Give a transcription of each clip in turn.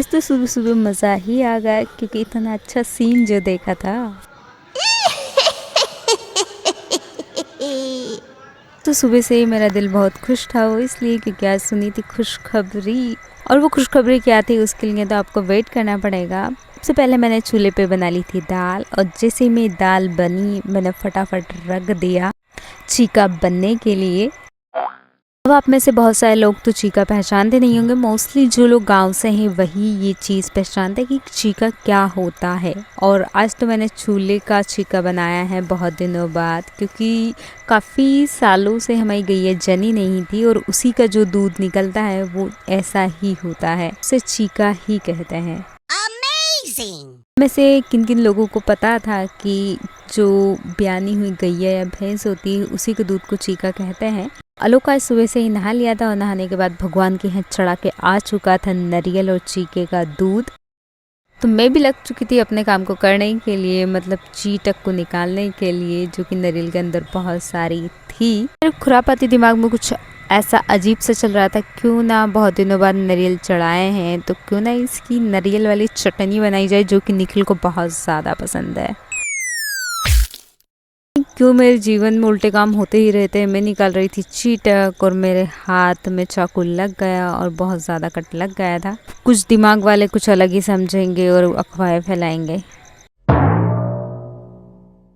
आज तो सुबह सुबह मज़ा ही आ गया क्योंकि इतना अच्छा सीन जो देखा था। तो सुबह से ही मेरा दिल बहुत खुश था, वो इसलिए क्योंकि आज सुनी थी खुशखबरी। और वो खुशखबरी क्या थी उसके लिए तो आपको वेट करना पड़ेगा। सबसे पहले मैंने चूल्हे पे बना ली थी दाल, और जैसे ही मेरी दाल बनी मैंने फटाफट रख दिया चीका बनने के लिए। अब आप में से बहुत सारे लोग तो चीका पहचानते नहीं होंगे, मोस्टली जो लोग गांव से हैं वही ये चीज़ पहचानते हैं कि चीका क्या होता है। और आज तो मैंने चूल्हे का चीका बनाया है बहुत दिनों बाद, क्योंकि काफ़ी सालों से हमारी गैया जनी नहीं थी और उसी का जो दूध निकलता है वो ऐसा ही होता है, उसे चीका ही कहते हैं। में से किन किन लोगों को पता था कि जो ब्यानी हुई गैया या भैंस होती है उसी के दूध को चीका कहते हैं। आलोक आज सुबह से ही नहा लिया था और नहाने के बाद भगवान के यहाँ चढ़ा के आ चुका था नारियल और चीके का दूध। तो मैं भी लग चुकी थी अपने काम को करने के लिए, मतलब चीटक को निकालने के लिए जो कि नारियल के अंदर बहुत सारी थी। मेरे खुरापाती दिमाग में कुछ ऐसा अजीब सा चल रहा था, क्यों ना बहुत दिनों बाद नारियल चढ़ाए हैं तो क्यों ना इसकी नारियल वाली चटनी बनाई जाए जो कि निखिल को बहुत ज़्यादा पसंद है। क्यों मेरे जीवन में उल्टे काम होते ही रहते हैं। मैं निकाल रही थी चीटक और मेरे हाथ में चाकू लग गया और बहुत ज़्यादा कट लग गया था। कुछ दिमाग वाले कुछ अलग ही समझेंगे और अफवाहें फैलाएंगे।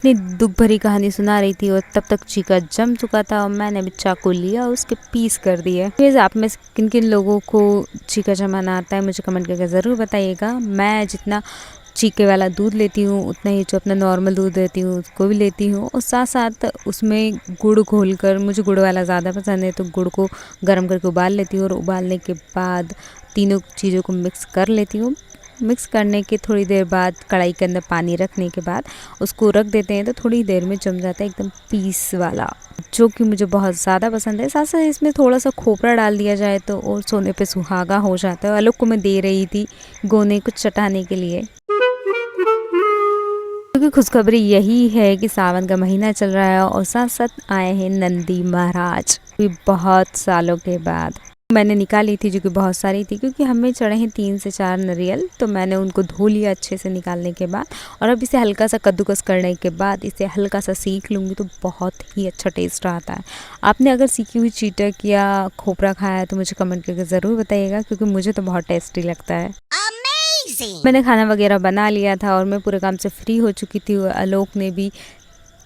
इतनी दुख भरी कहानी सुना रही थी और तब तक चीका जम चुका था और मैंने भी चाकू लिया उसके पीस कर दिए। प्लीज़ आप में किन किन लोगों को चीका जमाना आता है मुझे कमेंट करके ज़रूर बताइएगा। मैं जितना चीके वाला दूध लेती हूँ उतना ही जो अपना नॉर्मल दूध लेती हूँ उसको भी लेती हूँ, और साथ साथ उसमें गुड़ घोलकर, मुझे गुड़ वाला ज़्यादा पसंद है तो गुड़ को गर्म करके उबाल लेती हूँ और उबालने के बाद तीनों चीज़ों को मिक्स कर लेती हूँ। मिक्स करने के थोड़ी देर बाद कढ़ाई के अंदर पानी रखने के बाद उसको रख देते हैं तो थोड़ी देर में जम जाता है एकदम पीस वाला, जो कि मुझे बहुत ज़्यादा पसंद है। साथ साथ इसमें थोड़ा सा खोपरा डाल दिया जाए तो और सोने पे सुहागा हो जाता है। आलोक को मैं दे रही थी गोने को चटाने के लिए, क्योंकि खुशखबरी यही है कि सावन का महीना चल रहा है और साथ साथ आए हैं नंदी महाराज भी बहुत सालों के बाद। मैंने निकाली थी जो कि बहुत सारी थी, क्योंकि हमें चढ़े हैं 3 से 4 नारियल, तो मैंने उनको धो लिया अच्छे से निकालने के बाद। और अब इसे हल्का सा कद्दूकस करने के बाद इसे हल्का सा सीख लूँगी तो बहुत ही अच्छा टेस्ट आता है। आपने अगर सीखी हुई चीटक या खोपरा खाया है तो मुझे कमेंट करके ज़रूर बताइएगा, क्योंकि मुझे तो बहुत टेस्टी लगता है। मैंने खाना वगैरह बना लिया था और मैं पूरे काम से फ्री हो चुकी थी। आलोक ने भी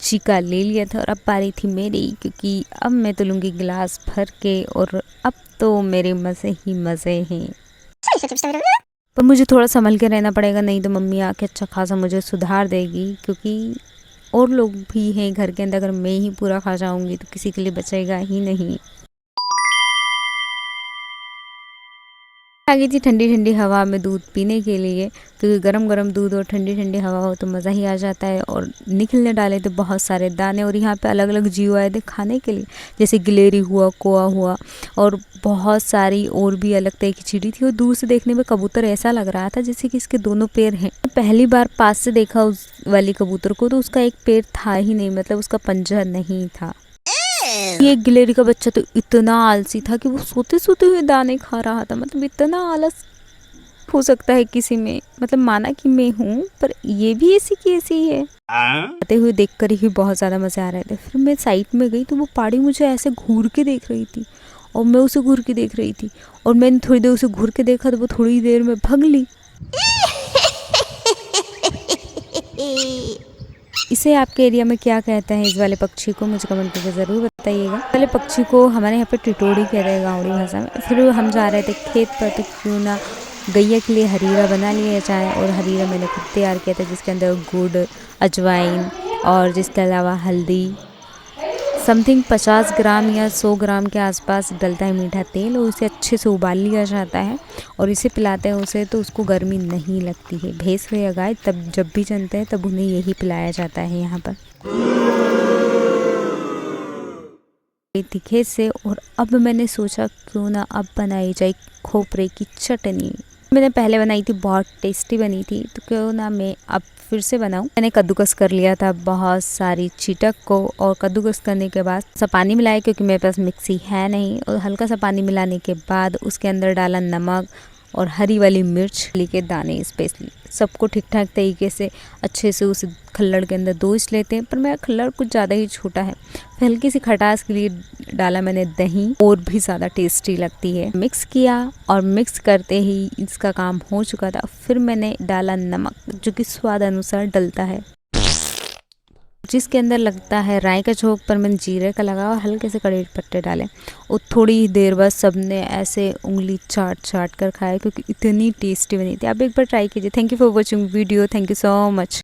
चीका ले लिया था और अब पारी थी मेरी, क्योंकि अब मैं तो लूँगी गिलास भर के और अब तो मेरे मज़े ही मज़े हैं। पर मुझे थोड़ा संभल के रहना पड़ेगा, नहीं तो मम्मी आके अच्छा खासा मुझे सुधार देगी, क्योंकि और लोग भी हैं घर के अंदर। अगर मैं ही पूरा खा जाऊँगी तो किसी के लिए बचेगा ही नहीं। आ गई थी ठंडी ठंडी हवा में दूध पीने के लिए, क्योंकि गरम गरम दूध और ठंडी ठंडी हवा हो तो मज़ा ही आ जाता है। और निखिल ने डाले थे बहुत सारे दाने और यहाँ पे अलग अलग जीव आए थे खाने के लिए, जैसे गिलेरी हुआ, कोआ हुआ और बहुत सारी और भी अलग तरह की चिड़ी थी। और दूर से देखने में कबूतर ऐसा लग रहा था जैसे कि इसके दोनों पैर हैं। पहली बार पास से देखा उस वाली कबूतर को तो उसका एक पैर था ही नहीं, मतलब उसका पंजा नहीं था। ये गिलेरी का बच्चा तो इतना आलसी था कि वो सोते सोते हुए दाने खा रहा था। मतलब इतना आलस हो सकता है किसी में, मतलब माना कि मैं हूँ पर ये भी ऐसी की ऐसी ही है। आते हुए देख कर ही बहुत ज़्यादा मज़े आ रहे थे। फिर मैं साइड में गई तो वो पाड़ी मुझे ऐसे घूर के देख रही थी और मैं उसे घूर के देख रही थी, और मैंने थोड़ी देर उसे घूर के देखा तो वो थोड़ी देर में भाग ली। इसे आपके एरिया में क्या कहते हैं इस वाले पक्षी को, मुझे कमेंट करके ज़रूर बताइएगा। वाले पक्षी को हमारे यहाँ पे टिटोड़ी कहते हैं गाँवड़ी भाषा में। फिर हम जा रहे थे खेत पर, तो क्यों ना गैया के लिए हरीरा बना लिया जाए। और हरीरा मैंने खुद तैयार किया था, जिसके अंदर गुड़, अजवाइन और जिसके अलावा हल्दी, समथिंग 50 ग्राम या 100 ग्राम के आसपास डलता है मीठा तेल, और इसे अच्छे से उबाल लिया जाता है और इसे पिलाते हैं उसे, तो उसको गर्मी नहीं लगती है। भैंस हो या गाय, तब जब भी जनते हैं तब उन्हें यही पिलाया जाता है यहाँ पर तीखे से। और अब मैंने सोचा क्यों ना अब बनाई जाए खोपरे की चटनी। मैंने पहले बनाई थी, बहुत टेस्टी बनी थी, तो क्यों ना मैं अब फिर से बनाऊं। मैंने कद्दूकस कर लिया था बहुत सारी चीटक को, और कद्दूकस करने के बाद सा पानी मिलाया, क्योंकि मेरे पास मिक्सी है नहीं, और हल्का सा पानी मिलाने के बाद उसके अंदर डाला नमक और हरी वाली मिर्च के दाने स्पेशली सबको ठीक ठाक तरीके से अच्छे से उस खल्लड़ के अंदर दोच लेते हैं। पर मेरा खल्लड़ कुछ ज़्यादा ही छोटा है, फिर हल्की सी खटास के लिए डाला मैंने दही, और भी ज़्यादा टेस्टी लगती है। मिक्स किया और मिक्स करते ही इसका काम हो चुका था। फिर मैंने डाला नमक, जो कि स्वाद अनुसार डलता है, जिसके अंदर लगता है राई का झोंक, पर मैंने जीरे का लगा और हल्के से कड़ी पत्ते डाले। और थोड़ी ही देर बाद सबने ऐसे उंगली चाट चाट कर खाया, क्योंकि इतनी टेस्टी बनी थी। आप एक बार ट्राई कीजिए। Thank you for watching video. Thank you so much.